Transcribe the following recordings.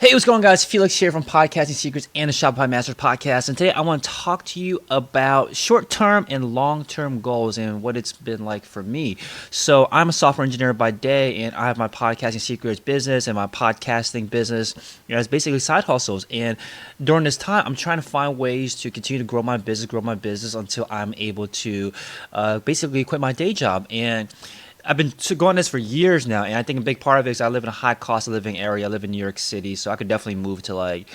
Hey, what's going on, guys? Felix here from Podcasting Secrets and the Shopify Masters Podcast. And today I want to talk to you about short-term and long-term goals and what it's been like for me. So I'm a software engineer by day, and I have my Podcasting Secrets business and my podcasting business. It's basically side hustles. And during this time, I'm trying to find ways to continue to grow my business until I'm able to basically quit my day job. And I've been going this for years now, and I think a big part of it is I live in a high cost of living area. I live in New York City, so I could definitely move to like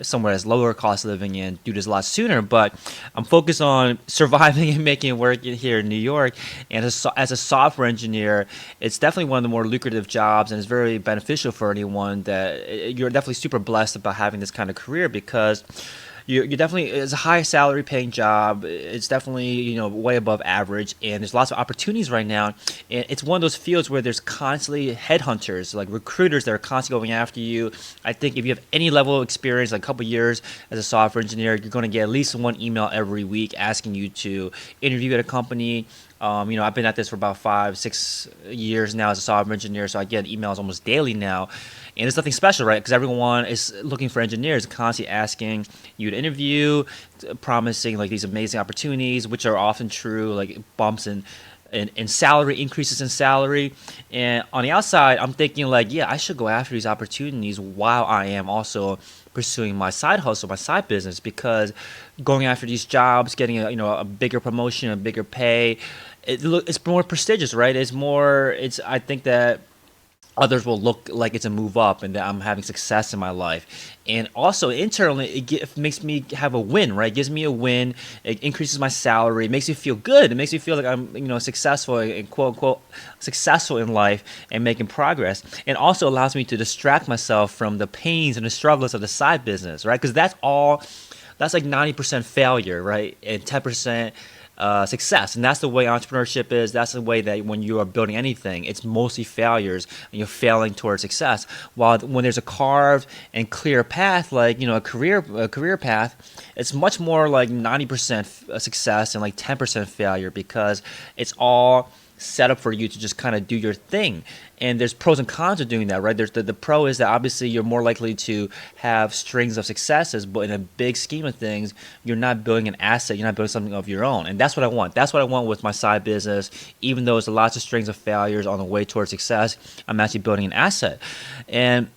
somewhere that's lower cost of living and do this a lot sooner. But I'm focused on surviving and making it work here in New York. And as a software engineer, it's definitely one of the more lucrative jobs, and it's very beneficial for anyone that you're definitely super blessed about having this kind of career because you definitely, it's a high salary paying job. It's definitely, way above average, and there's lots of opportunities right now. And it's one of those fields where there's constantly headhunters, like recruiters that are constantly going after you. I think if you have any level of experience, like a couple years as a software engineer, you're going to get at least one email every week asking you to interview at a company. I've been at this for about 5-6 years now as a software engineer, so I get emails almost daily now. And it's nothing special, right? Because everyone is looking for engineers, constantly asking you to interview, promising like these amazing opportunities, which are often true, like bumps in salary, increases in salary. And on the outside, I'm thinking like, yeah, I should go after these opportunities while I am also pursuing my side hustle, my side business, because going after these jobs, getting a bigger promotion, a bigger pay, it's more prestigious, right? I think that others will look like it's a move up and that I'm having success in my life. And also internally, it makes me have a win, right? It gives me a win. It increases my salary. It makes me feel good. It makes me feel like I'm, successful and quote unquote successful in life and making progress. And also allows me to distract myself from the pains and the struggles of the side business, right? Because that's like 90% failure, right? And 10% success. And that's the way entrepreneurship is. That's the way that when you are building anything, it's mostly failures and you're failing towards success. While when there's a carved and clear path, like a career path, it's much more like 90% success and like 10% failure, because it's all set up for you to just kind of do your thing. And there's pros and cons of doing that, right? There's the pro is that obviously you're more likely to have strings of successes, but in a big scheme of things, you're not building an asset, you're not building something of your own. And that's what I want. That's what I want with my side business. Even though it's lots of strings of failures on the way towards success, I'm actually building an asset. And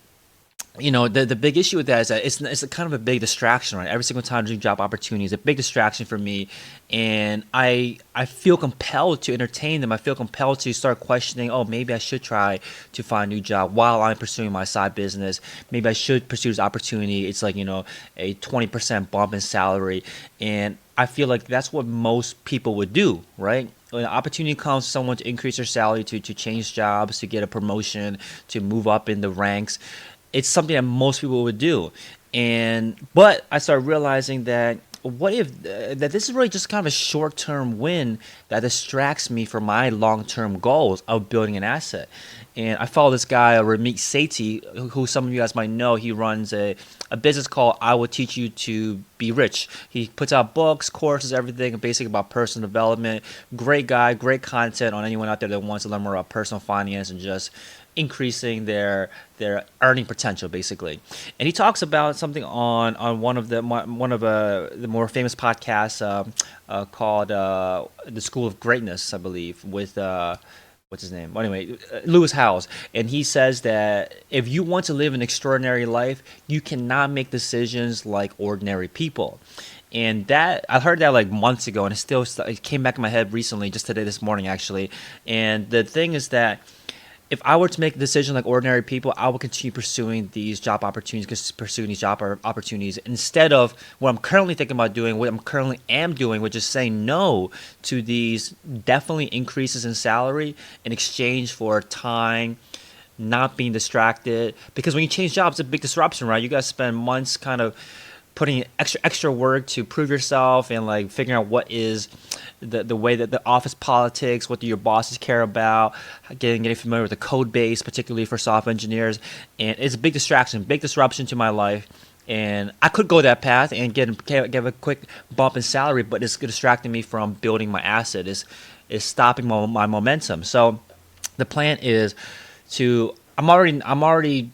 the big issue with that is that it's a kind of a big distraction, right? Every single time I do job opportunity is a big distraction for me, and I feel compelled to entertain them. I feel compelled to start questioning, oh, maybe I should try to find a new job while I'm pursuing my side business. Maybe I should pursue this opportunity. It's like, a 20% bump in salary, and I feel like that's what most people would do, right? When an opportunity comes for someone to increase their salary, to change jobs, to get a promotion, to move up in the ranks, it's something that most people would do. But I started realizing that what if that this is really just kind of a short-term win that distracts me from my long-term goals of building an asset. And I follow this guy, Ramit Sethi, who some of you guys might know. He runs a business called I Will Teach You to Be Rich. He puts out books, courses, everything basically about personal development. Great guy, great content on anyone out there that wants to learn more about personal finance and just increasing their earning potential, basically. And he talks about something on one of the more famous podcasts called The School of Greatness, I believe, with what's his name? Well, anyway, Lewis Howes. And he says that if you want to live an extraordinary life, you cannot make decisions like ordinary people. And that I heard that like months ago, and it came back in my head recently, just today, this morning actually. And the thing is that if I were to make a decision like ordinary people, I would continue pursuing these job opportunities, instead of what I'm currently thinking about doing, what I'm currently am doing, which is saying no to these definitely increases in salary in exchange for time, not being distracted. Because when you change jobs, it's a big disruption, right? You guys spend months kind of putting extra work to prove yourself and like figuring out what is the way that the office politics, what do your bosses care about, getting familiar with the code base, particularly for software engineers. And it's a big distraction, big disruption to my life. And I could go that path and get a quick bump in salary, but it's distracting me from building my asset. Is stopping my momentum. So the plan is to I've already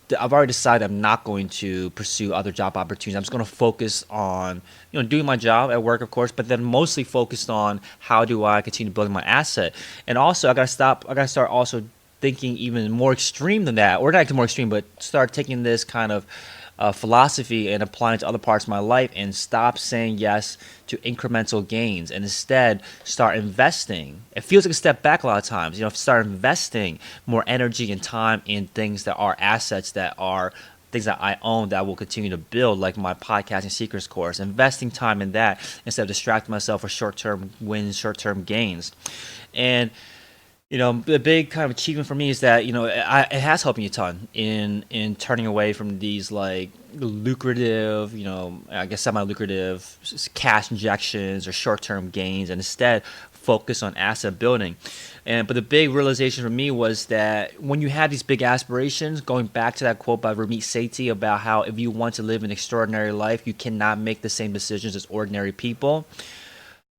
decided I'm not going to pursue other job opportunities. I'm just going to focus on, doing my job at work, of course, but then mostly focused on how do I continue building my asset. And also, I got to start also thinking even more extreme than that, or not more extreme, but start taking this kind of philosophy and applying it to other parts of my life, and stop saying yes to incremental gains and instead start investing. It feels like a step back a lot of times. Start investing more energy and time in things that are assets, that are things that I own, that I will continue to build, like my podcasting secrets course, investing time in that instead of distracting myself with short-term wins, short-term gains. And the big kind of achievement for me is that it has helped me a ton in turning away from these like lucrative, I guess semi-lucrative cash injections or short-term gains, and instead focus on asset building. But the big realization for me was that when you have these big aspirations, going back to that quote by Ramit Sethi about how if you want to live an extraordinary life, you cannot make the same decisions as ordinary people.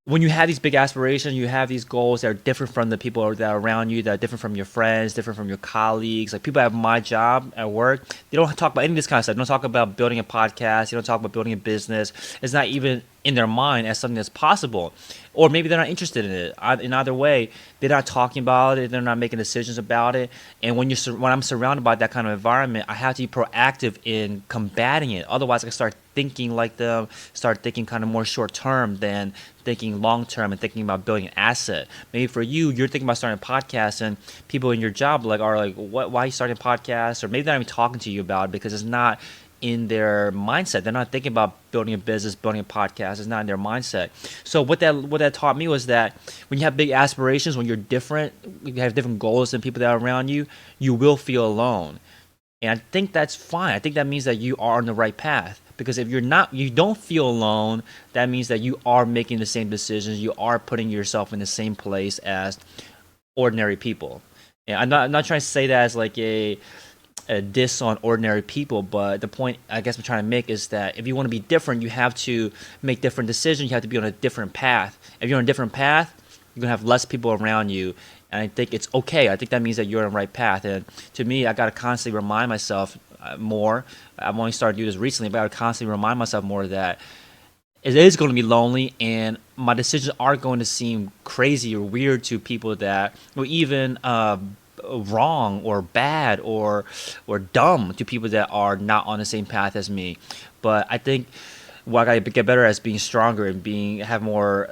When you have these big aspirations, you have these goals that are different from the people that are around you, that are different from your friends, different from your colleagues. Like people at my job at work, they don't talk about any of this kind of stuff. They don't talk about building a podcast. They don't talk about building a business. It's not even in their mind as something that's possible. Or maybe they're not interested in it. In either way, they're not talking about it. They're not making decisions about it. And when I'm surrounded by that kind of environment, I have to be proactive in combating it. Otherwise, I can start thinking like them, start thinking kind of more short term than thinking long term and thinking about building an asset. Maybe for you, you're thinking about starting a podcast, and people in your job are like, what? Why are you starting a podcast? Or maybe they're not even talking to you about it because it's not in their mindset. They're not thinking about building a business, building a podcast. It's not in their mindset. So what that taught me was that when you have big aspirations, when you're different, you have different goals than people that are around you, you will feel alone. And I think that's fine. I think that means that you are on the right path. Because if you don't feel alone, that means that you are making the same decisions. You are putting yourself in the same place as ordinary people. And I'm not trying to say that as like a diss on ordinary people, but the point I guess I'm trying to make is that if you want to be different, you have to make different decisions. You have to be on a different path. If you're on a different path, you're gonna have less people around you, and I think it's okay. I think that means that you're on the right path. And to me, I gotta constantly remind myself more. I've only started to do this recently, but I gotta constantly remind myself more that it is going to be lonely, and my decisions are going to seem crazy or weird to people that, or even wrong or bad or dumb to people that are not on the same path as me. But I think what I gotta get better at is being stronger and have more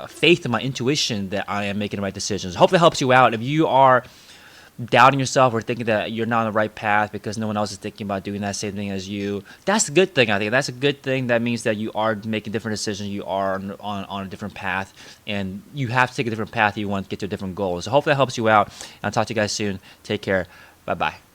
faith in my intuition that I am making the right decisions. Hopefully it helps you out. If you are doubting yourself or thinking that you're not on the right path because no one else is thinking about doing that same thing as you, that's a good thing. I think that's a good thing. That means that you are making different decisions. You are on a different path, and you have to take a different path if you want to get to a different goal. So hopefully that helps you out. I'll talk to you guys soon. Take care. Bye bye.